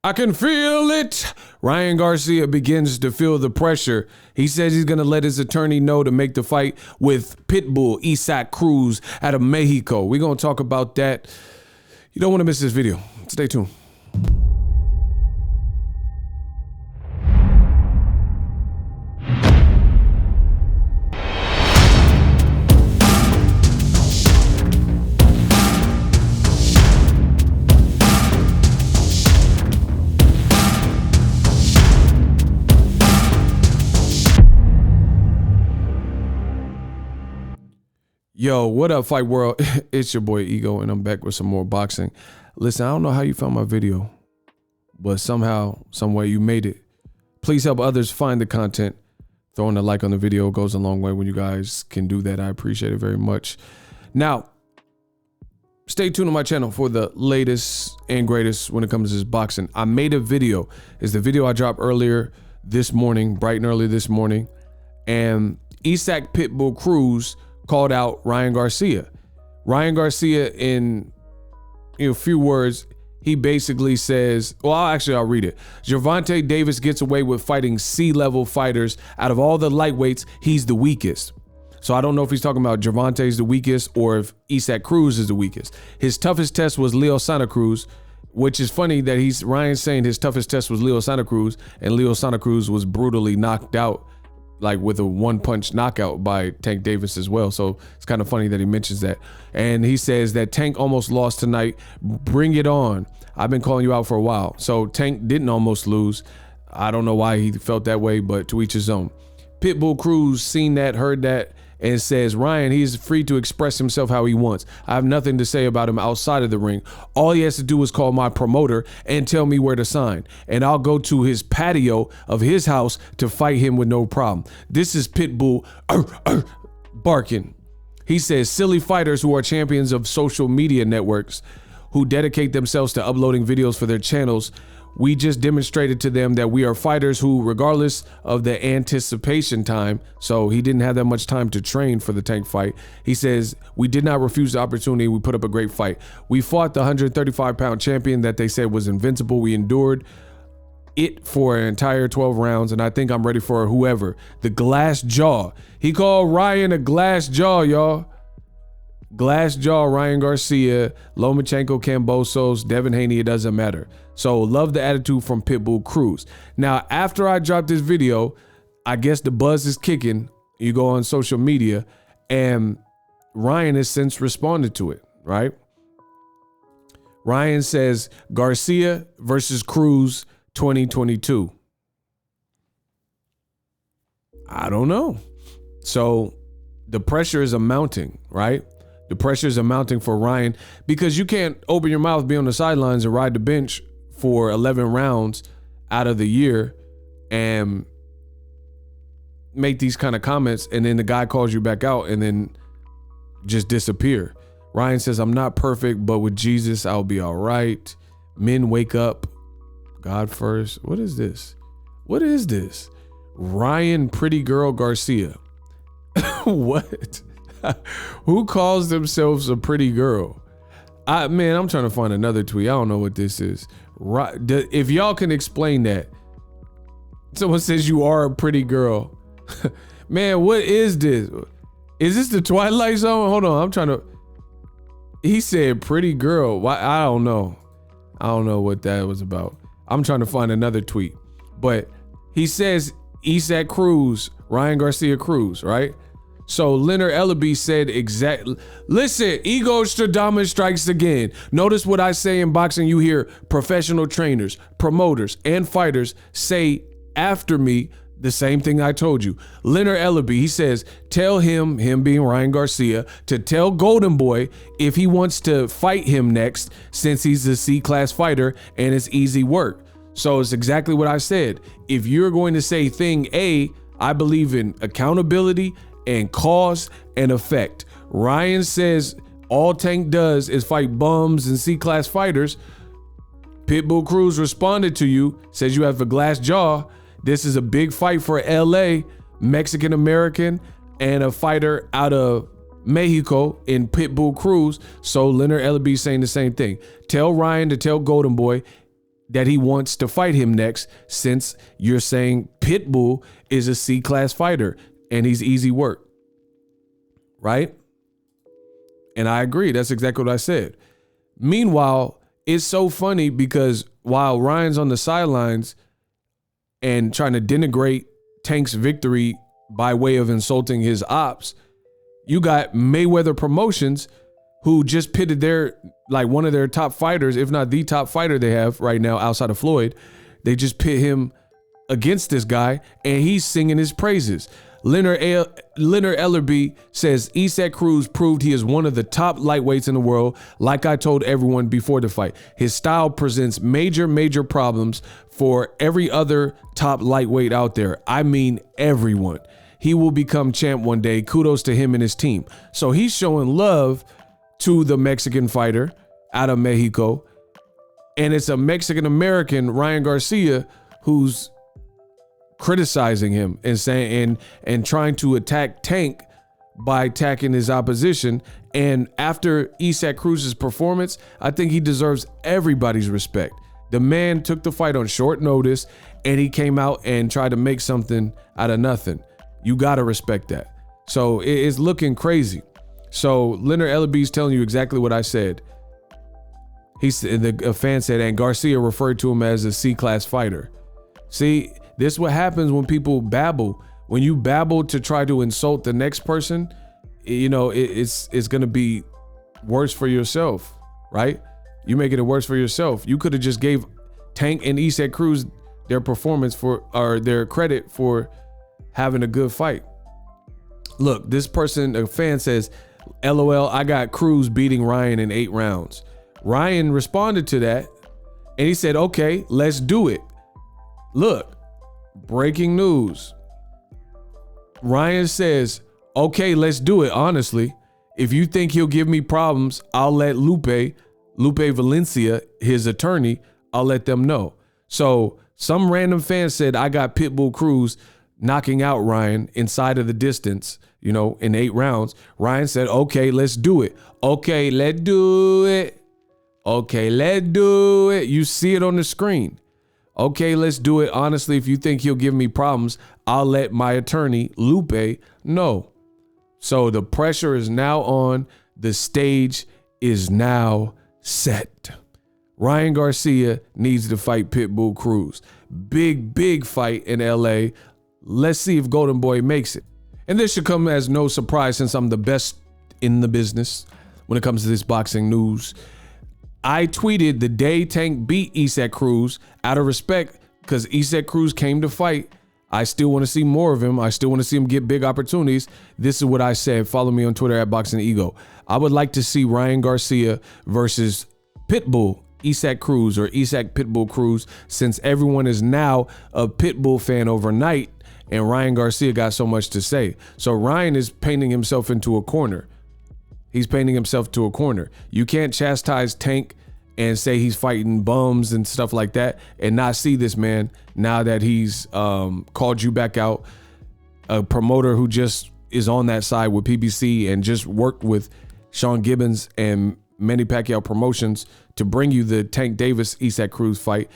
I can feel it. Ryan Garcia begins to feel the pressure. He says he's going to let his attorney know to make the fight with Pitbull Isaac Cruz out of Mexico. We're going to talk about that. You don't want to miss this video. Stay tuned. Yo, what up, Fight World? It's your boy Ego, and I'm back with some more boxing. Listen, I don't know how you found my video, but somehow, some way you made it. Please help others find the content. Throwing a like on the video goes a long way when you guys can do that. I appreciate it very much. Now, stay tuned to my channel for the latest and greatest when it comes to this boxing. I made a video. It's the video I dropped earlier this morning, bright and early this morning. And Isaac Pitbull Cruz called out Ryan Garcia. Ryan Garcia, in a few words, he basically says, well, I'll read it. Gervonta Davis gets away with fighting C-level fighters. Out of all the lightweights, he's the weakest. So I don't know if he's talking about Gervonta's the weakest or if Isaac Cruz is the weakest. His toughest test was Leo Santa Cruz, which is funny that Ryan's saying his toughest test was Leo Santa Cruz, and Leo Santa Cruz was brutally knocked out, like with a one-punch knockout by Tank Davis as well. So it's kind of funny that he mentions that. And he says that Tank almost lost tonight. Bring it on. I've been calling you out for a while. So Tank didn't almost lose. I don't know why he felt that way, but to each his own. Pitbull Cruz seen that, heard that, and says, Ryan, he's free to express himself how he wants. I have nothing to say about him outside of the ring. All he has to do is call my promoter and tell me where to sign. And I'll go to his patio of his house to fight him with no problem. This is Pitbull barking. He says, silly fighters who are champions of social media networks who dedicate themselves to uploading videos for their channels. We just demonstrated to them that we are fighters who, regardless of the anticipation time, so he didn't have that much time to train for the Tank fight. He says, we did not refuse the opportunity. We put up a great fight. We fought the 135-pound champion that they said was invincible. We endured it for an entire 12 rounds, and I think I'm ready for whoever. The glass jaw. He called Ryan a glass jaw, y'all. Glass jaw, Ryan Garcia, Lomachenko, Kambosos, Devin Haney, it doesn't matter. So love the attitude from Pitbull Cruz. Now, after I dropped this video, I guess the buzz is kicking. You go on social media, and Ryan has since responded to it, right? Ryan says, Garcia versus Cruz 2022. I don't know. So the pressure is amounting, right? The pressure is amounting for Ryan because you can't open your mouth, be on the sidelines, and ride the bench for 11 rounds out of the year and make these kind of comments, and then the guy calls you back out and then just disappear. Ryan says, I'm not perfect, but with Jesus, I'll be all right. Men wake up. God first. What is this? What is this? Ryan Pretty Girl Garcia. What? Who calls themselves a pretty girl? Man, I'm trying to find another tweet. I don't know what this is. If y'all can explain that. Someone says you are a pretty girl. Man, what is this? Is this the Twilight Zone? Hold on, I'm trying to. He said pretty girl. Why? I don't know. I don't know what that was about. I'm trying to find another tweet. But he says Isaac Cruz, Ryan Garcia Cruz, right? So Leonard Ellaby said exactly. Listen, Ego Stradamus strikes again. Notice what I say in boxing. You hear professional trainers, promoters, and fighters say after me the same thing I told you. Leonard Ellaby, he says, tell him being Ryan Garcia, to tell Golden Boy if he wants to fight him next, since he's a C-class fighter and it's easy work. So it's exactly what I said. If you're going to say thing A, I believe in accountability and cause and effect. Ryan says all Tank does is fight bums and C-class fighters. Pitbull Cruz responded to you, says you have a glass jaw. This is a big fight for LA, Mexican American, and a fighter out of Mexico in Pitbull Cruz. So Leonard Ellaby saying the same thing. Tell Ryan to tell Golden Boy that he wants to fight him next, since you're saying Pitbull is a C-class fighter and he's easy work, right? And I agree. That's exactly what I said. Meanwhile, it's so funny because while Ryan's on the sidelines and trying to denigrate Tank's victory by way of insulting his ops, you got Mayweather Promotions, who just pitted one of their top fighters, if not the top fighter they have right now outside of Floyd. They just pit him against this guy and he's singing his praises. Leonard Ellerby says Isaac Cruz proved he is one of the top lightweights in the world. Like I told everyone before the fight, his style presents major problems for every other top lightweight out there. I mean, everyone. He will become champ one day. Kudos to him and his team. So he's showing love to the Mexican fighter out of Mexico. And it's a Mexican-American, Ryan Garcia, who's criticizing him and saying and trying to attack Tank by attacking his opposition. And after Isaac Cruz's performance, I think he deserves everybody's respect. The man took the fight on short notice and he came out and tried to make something out of nothing. You got to respect that. So it's looking crazy. So Leonard Ellerby's telling you exactly what I said. A fan said, and Garcia referred to him as a C-class fighter. See, this is what happens when people babble. When you babble to try to insult the next person, you know, it's going to be worse for yourself, right? You're making it worse for yourself. You could have just gave Tank and Isaac Cruz their performance or their credit for having a good fight. Look, this person, a fan says, LOL, I got Cruz beating Ryan in 8 rounds. Ryan responded to that and he said, okay, let's do it. Look, breaking news. Ryan says, okay, let's do it. Honestly, if you think he'll give me problems, I'll let Lupe Valencia, his attorney, I'll let them know. So some random fan said, I got Pitbull Cruz knocking out Ryan inside of the distance, you know, in 8 rounds. Ryan said, okay, let's do it. Okay, let's do it. Okay, let's do it. You see it on the screen. Okay, let's do it. Honestly, if you think he'll give me problems, I'll let my attorney, Lupe, know. So the pressure is now on. The stage is now set. Ryan Garcia needs to fight Pitbull Cruz. Big fight in LA. Let's see if Golden Boy makes it. And this should come as no surprise since I'm the best in the business when it comes to this boxing news. I tweeted the day Tank beat Isaac Cruz out of respect because Isaac Cruz came to fight. I still want to see more of him. I still want to see him get big opportunities. This is what I said. Follow me on Twitter at BOXINGEGO. I would like to see Ryan Garcia versus Pitbull Isaac Cruz or Isaac Pitbull Cruz, since everyone is now a Pitbull fan overnight and Ryan Garcia got so much to say. So Ryan is painting himself into a corner. He's painting himself to a corner. You can't chastise Tank and say he's fighting bums and stuff like that and not see this man now that he's called you back out. A promoter who just is on that side with PBC and just worked with Sean Gibbons and Manny Pacquiao Promotions to bring you the Tank Davis Isaac Cruz fight.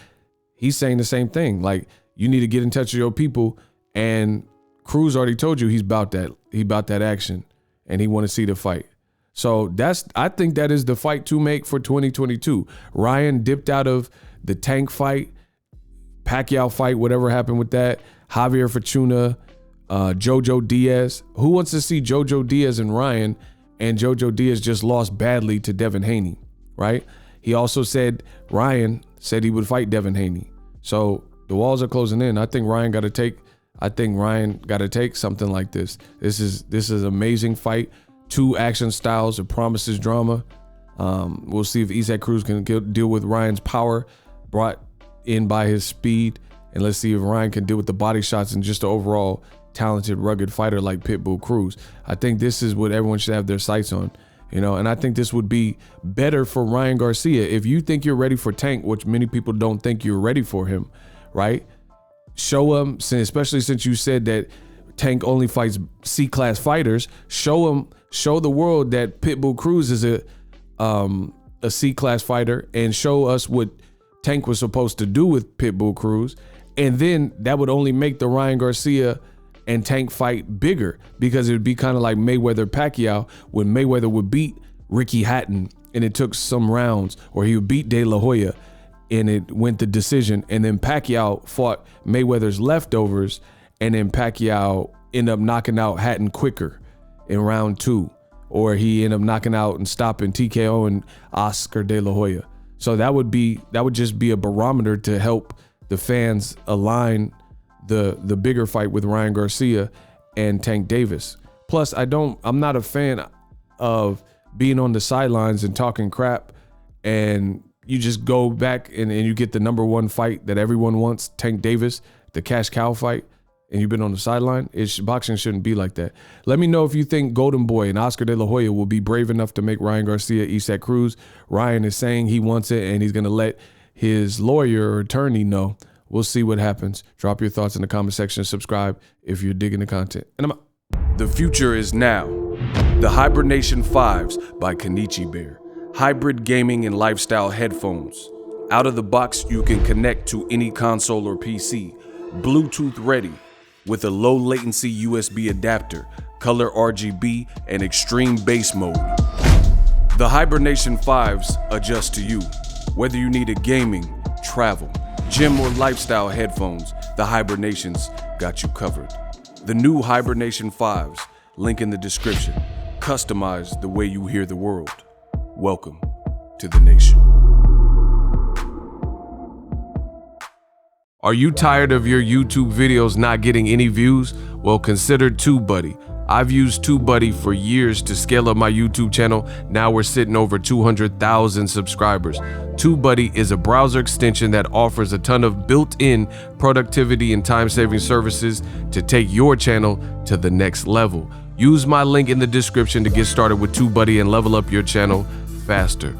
He's saying the same thing. Like, you need to get in touch with your people. And Cruz already told you he's about that. He about that action and he want to see the fight. So I think that is the fight to make for 2022. Ryan dipped out of the Tank fight, Pacquiao fight, whatever happened with that. Javier Fortuna, Jojo Diaz. Who wants to see Jojo Diaz and Ryan? And Jojo Diaz just lost badly to Devin Haney, right? He also said Ryan said he would fight Devin Haney. So the walls are closing in. I think Ryan got to take something like this. This is an amazing fight. 2 action styles. It promises drama. We'll see if Isaac Cruz can deal with Ryan's power brought in by his speed. And let's see if Ryan can deal with the body shots and just the overall talented, rugged fighter like Pitbull Cruz. I think this is what everyone should have their sights on, you know, and I think this would be better for Ryan Garcia. If you think you're ready for Tank, which many people don't think you're ready for him, right? Show him, especially since you said that Tank only fights C-class fighters. Show the world that Pitbull Cruz is a C-class fighter, and show us what Tank was supposed to do with Pitbull Cruz. And then that would only make the Ryan Garcia and Tank fight bigger, because it would be kind of like Mayweather Pacquiao, when Mayweather would beat Ricky Hatton and it took some rounds, or he would beat De La Hoya and it went to decision, and then Pacquiao fought Mayweather's leftovers, and then Pacquiao ended up knocking out Hatton quicker in round 2, or he ended up knocking out and stopping TKO and Oscar De La Hoya. So that would just be a barometer to help the fans align the bigger fight with Ryan Garcia and Tank Davis. Plus, I'm not a fan of being on the sidelines and talking crap, and you just go back and you get the #1 fight that everyone wants, Tank Davis, the cash cow fight, and you've been on the sideline. Boxing shouldn't be like that. Let me know if you think Golden Boy and Oscar De La Hoya will be brave enough to make Ryan Garcia, Isaac Cruz. Ryan is saying he wants it, and he's going to let his lawyer or attorney know. We'll see what happens. Drop your thoughts in the comment section. Subscribe if you're digging the content. And I'm out. The future is now. The Hibernation 5s by Kenichi Bear. Hybrid gaming and lifestyle headphones. Out of the box, you can connect to any console or PC. Bluetooth ready with a low latency USB adapter, color RGB, and extreme bass mode. The Hibernation 5s adjust to you. Whether you need a gaming, travel, gym, or lifestyle headphones, the Hibernations got you covered. The new Hibernation 5s, link in the description. Customize the way you hear the world. Welcome to the nation. Are you tired of your YouTube videos not getting any views? Well, consider TubeBuddy. I've used TubeBuddy for years to scale up my YouTube channel. Now we're sitting over 200,000 subscribers. TubeBuddy is a browser extension that offers a ton of built-in productivity and time-saving services to take your channel to the next level. Use my link in the description to get started with TubeBuddy and level up your channel faster.